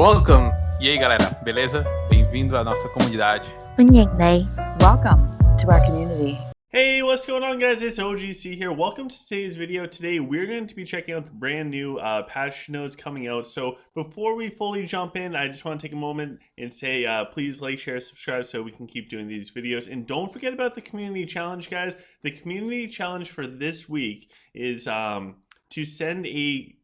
Welcome! E aí, galera, beleza? Bem-vindo à nossa comunidade. Welcome to our community. Hey, what's going on, guys? It's OGC here. Welcome to today's video. Today, we're going to be checking out the brand new patch notes coming out. So before we fully jump in, I just want to take a moment and say, please like, share, subscribe so we can keep doing these videos. And don't forget about the community challenge, guys. The community challenge for this week is to send a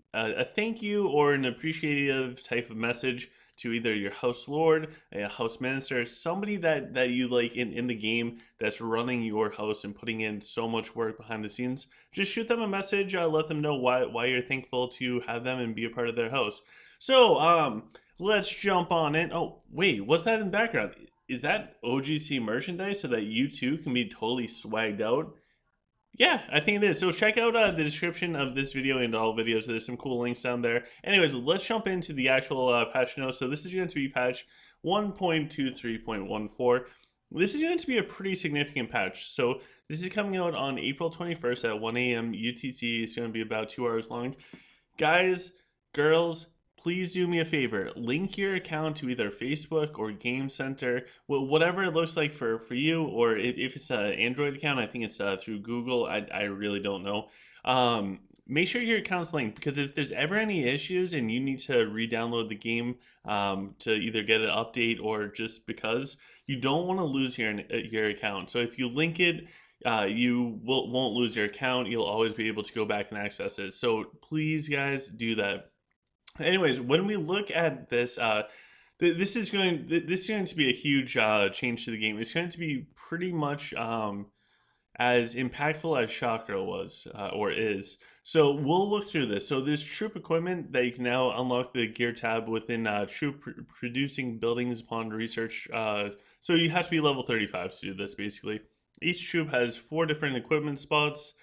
thank you or an appreciative type of message to either your house lord, a house minister, somebody that you like in the game that's running your house and putting in so much work behind the scenes. Just shoot them a message, let them know why you're thankful to have them and be a part of their house. So let's jump on in. Oh wait, what's that in the background? Is that OGC merchandise so that you too can be totally swagged out? Yeah, I think it is. So check out the description of this video and all videos. There's some cool links down there. Anyways, let's jump into the actual patch notes. So this is going to be patch 1.23.14. This is going to be a pretty significant patch. So this is coming out on April 21st at 1 a.m. UTC. It's going to be about 2 hours long. Guys, girls, please do me a favor. Link your account to either Facebook or Game Center, whatever it looks like for you, or if it's an Android account, I think it's through Google. I really don't know. Make sure your account's linked, because if there's ever any issues and you need to re-download the game to either get an update or just because, you don't want to lose your account. So if you link it, you won't lose your account. You'll always be able to go back and access it. So please, guys, do that. Anyways, when we look at this, this is going to be a huge change to the game. It's going to be pretty much as impactful as Chakra was or is. So we'll look through this. So there's troop equipment that you can now unlock the gear tab within troop producing buildings upon research. So you have to be level 35 to do this, basically. Each troop has 4 different equipment spots.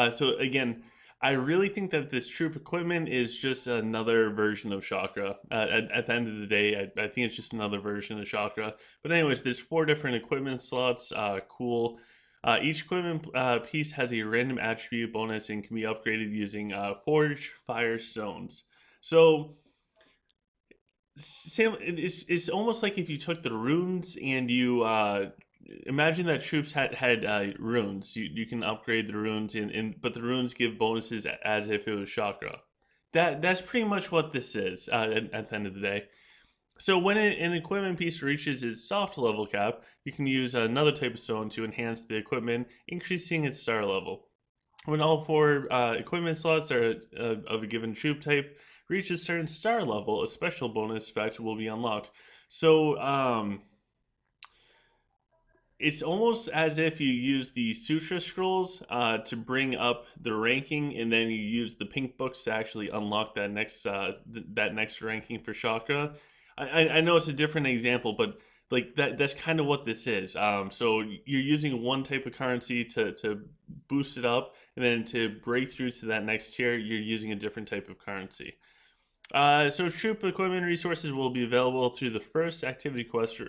So again, I really think that this troop equipment is just another version of Chakra. At the end of the day, I think it's just another version of Chakra. But anyways, there's 4 different equipment slots. Cool. Each equipment piece has a random attribute bonus and can be upgraded using Forge Fire Stones. So Sam, it's almost like if you took the runes and you imagine that troops had runes. You can upgrade the runes, but the runes give bonuses as if it was Chakra. That's pretty much what this is at the end of the day. So when an equipment piece reaches its soft level cap, you can use another type of stone to enhance the equipment, increasing its star level. When all 4 equipment slots are of a given troop type reach a certain star level, a special bonus effect will be unlocked. So it's almost as if you use the Sutra Scrolls to bring up the ranking, and then you use the pink books to actually unlock that next ranking for Chakra. I know it's a different example, but like that's kind of what this is. So you're using one type of currency to boost it up, and then to break through to that next tier, you're using a different type of currency. So troop equipment resources will be available through the first activity quest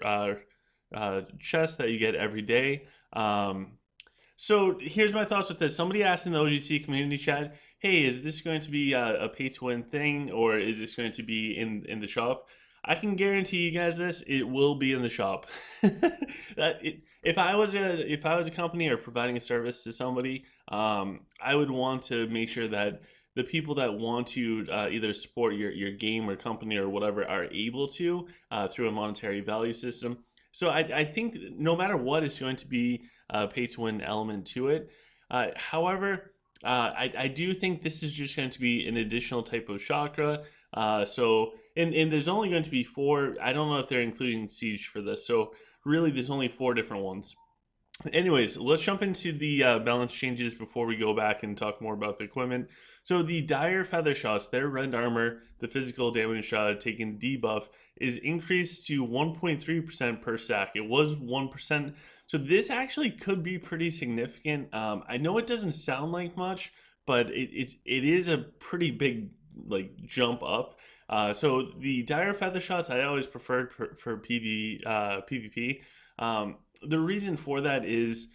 chest that you get every day. So here's my thoughts with this. Somebody asked in the OGC community chat, hey, is this going to be a pay-to-win thing, or is this going to be in the shop? I can guarantee you guys this, it will be in the shop. If I was a company or providing a service to somebody, I would want to make sure that the people that want to either support your game or company or whatever are able to through a monetary value system. So I think no matter what, it's going to be a pay-to-win element to it. However, I do think this is just going to be an additional type of Chakra. And there's only going to be 4. I don't know if they're including Siege for this. So really, there's only 4 different ones. Anyways, let's jump into the balance changes before we go back and talk more about the equipment. So the dire Feathershots, their rend armor, the physical damage taken debuff, is increased to 1.3% per stack. It was 1%. So this actually could be pretty significant. I know it doesn't sound like much, but it is a pretty big jump up. So the dire Feathershots I always preferred for PvP. The reason for that is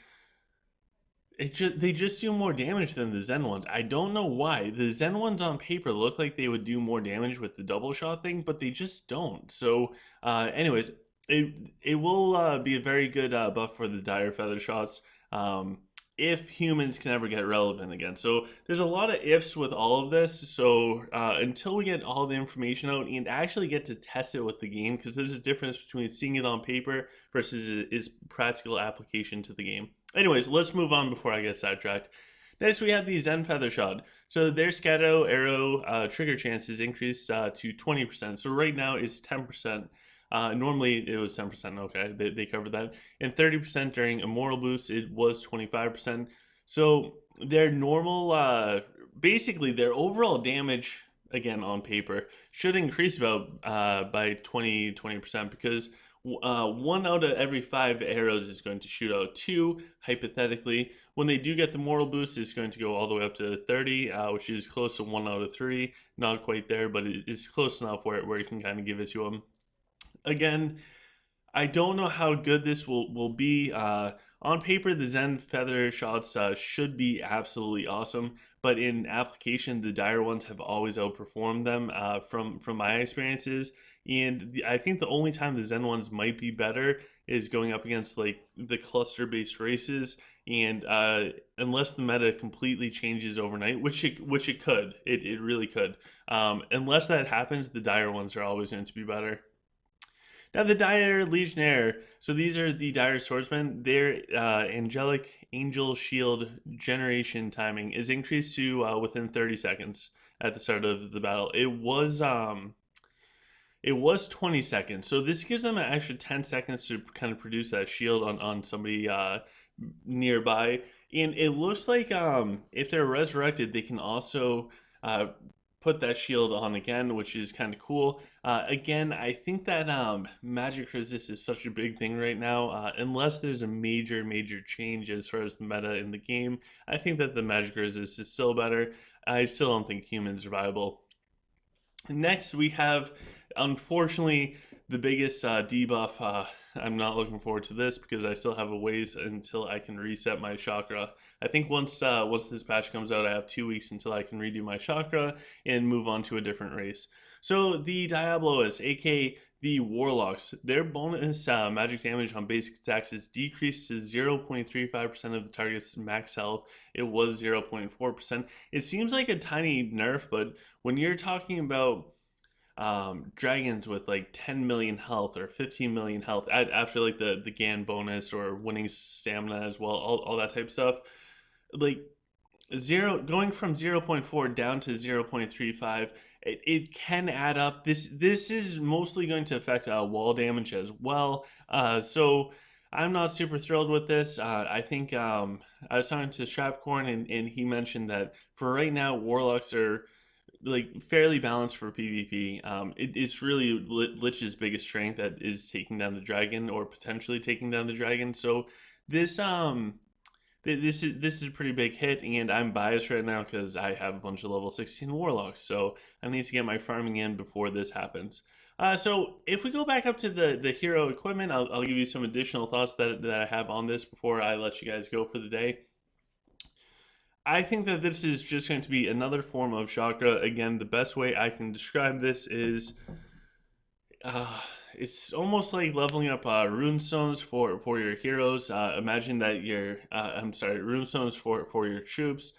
they just do more damage than the Zen ones. I don't know why. The Zen ones on paper look like they would do more damage with the double shot thing, but they just don't. So, anyways, it will be a very good buff for the dire feather shots. If humans can ever get relevant again. So there's a lot of ifs with all of this. So until we get all the information out and actually get to test it with the game, because there's a difference between seeing it on paper versus its practical application to the game. Anyways, let's move on before I get sidetracked. Next, we have the Zen Feather Shot. So their Scato arrow trigger chance is increased to 20%. So right now it's 10%. Normally it was 10%. Okay, they covered that. And 30% during a moral boost, it was 25%. So their normal, basically their overall damage, again on paper, should increase about by 20% because 1 out of every 5 arrows is going to shoot out 2, hypothetically. When they do get the moral boost, it's going to go all the way up to 30, which is close to 1 out of 3. Not quite there, but it's close enough where you can kind of give it to them. Again, I don't know how good this will be. On paper, the Zen Feather shots should be absolutely awesome, but in application, the dire ones have always outperformed them from my experiences. And I think the only time the Zen ones might be better is going up against like the cluster-based races, and unless the meta completely changes overnight, which it could, it really could. Unless that happens, the dire ones are always going to be better. Now the Dire Legionnaire. So these are the Dire Swordsmen. Their angelic angel shield generation timing is increased to within 30 seconds at the start of the battle. It was 20 seconds. So this gives them an extra 10 seconds to kind of produce that shield on somebody nearby. And it looks like if they're resurrected, they can also put that shield on again, which is kind of cool. Again, I think that magic resist is such a big thing right now. Unless there's a major change as far as the meta in the game, I think that the magic resist is still better. I still don't think humans are viable. Next, we have, unfortunately, the biggest debuff. I'm not looking forward to this because I still have a ways until I can reset my chakra. I think once this patch comes out, I have 2 weeks until I can redo my chakra and move on to a different race. So the Diablos, aka the Warlocks, their bonus magic damage on basic attacks is decreased to 0.35% of the target's max health. It was 0.4%. It seems like a tiny nerf, but when you're talking about dragons with like 10 million health or 15 million health after like the Gan bonus or winning stamina as well, all that type of stuff, like going from 0.4 down to 0.35, it can add up. This is mostly going to affect wall damage as well. So I'm not super thrilled with this. I think I was talking to Strapcorn and he mentioned that for right now, Warlocks are like fairly balanced for PvP. It's really Lich's biggest strength that is taking down the dragon or potentially taking down the dragon. So this this is a pretty big hit, and I'm biased right now because I have a bunch of level 16 warlocks, so I need to get my farming in before this happens. So if we go back up to the hero equipment, I'll give you some additional thoughts that I have on this before I let you guys go for the day. I think that this is just going to be another form of chakra. Again, the best way I can describe this is it's almost like leveling up rune stones for your heroes. Imagine that rune stones for your troops.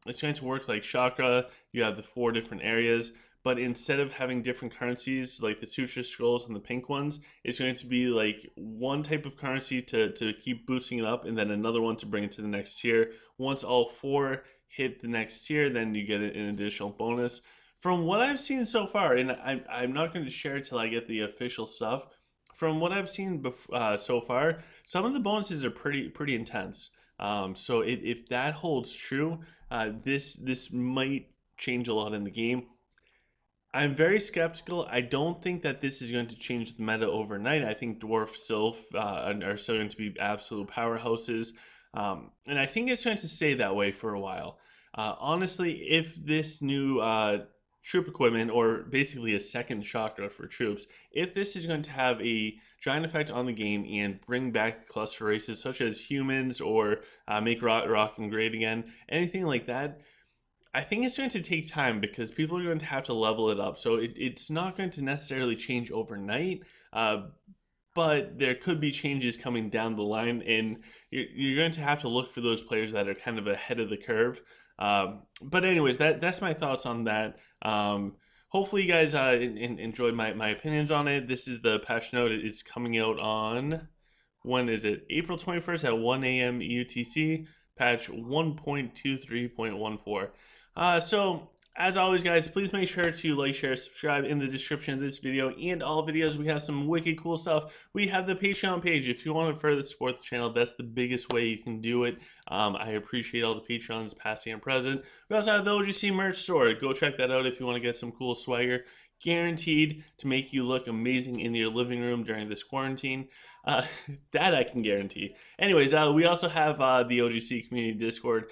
It's going to work like chakra. You have the 4 different areas, but instead of having different currencies like the sutra scrolls and the pink ones, it's going to be like one type of currency to keep boosting it up, and then another one to bring it to the next tier. Once all 4 hit the next tier, then you get an additional bonus. From what I've seen so far, and I'm not going to share it till I get the official stuff. From what I've seen so far, some of the bonuses are pretty intense. So if that holds true, this might change a lot in the game. I'm very skeptical. I don't think that this is going to change the meta overnight. I think Dwarf Sylph are still going to be absolute powerhouses. And I think it's going to stay that way for a while. Honestly, if this new troop equipment, or basically a second chakra for troops, if this is going to have a giant effect on the game and bring back cluster races such as humans or make rocking great again, anything like that, I think it's going to take time because people are going to have to level it up. So it's not going to necessarily change overnight. But there could be changes coming down the line, and you're going to have to look for those players that are kind of ahead of the curve. But anyways, that's my thoughts on that. Hopefully, you guys enjoyed my opinions on it. This is the patch note. It's coming out on, when is it? April 21st at 1 a.m. UTC, patch 1.23.14. So as always, guys, please make sure to like, share, subscribe in the description of this video and all videos. We have some wicked cool stuff. We have the Patreon page. If you want to further support the channel, that's the biggest way you can do it. I appreciate all the Patreons, past and present. We also have the OGC merch store. Go check that out if you want to get some cool swagger. Guaranteed to make you look amazing in your living room during this quarantine. That I can guarantee. Anyways, we also have the OGC community Discord.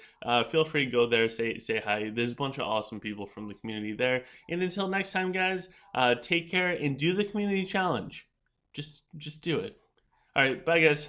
Feel free to go there, say hi. There's a bunch of awesome people from the community there. And until next time, guys, take care and do the community challenge. Just do it. All right, bye, guys.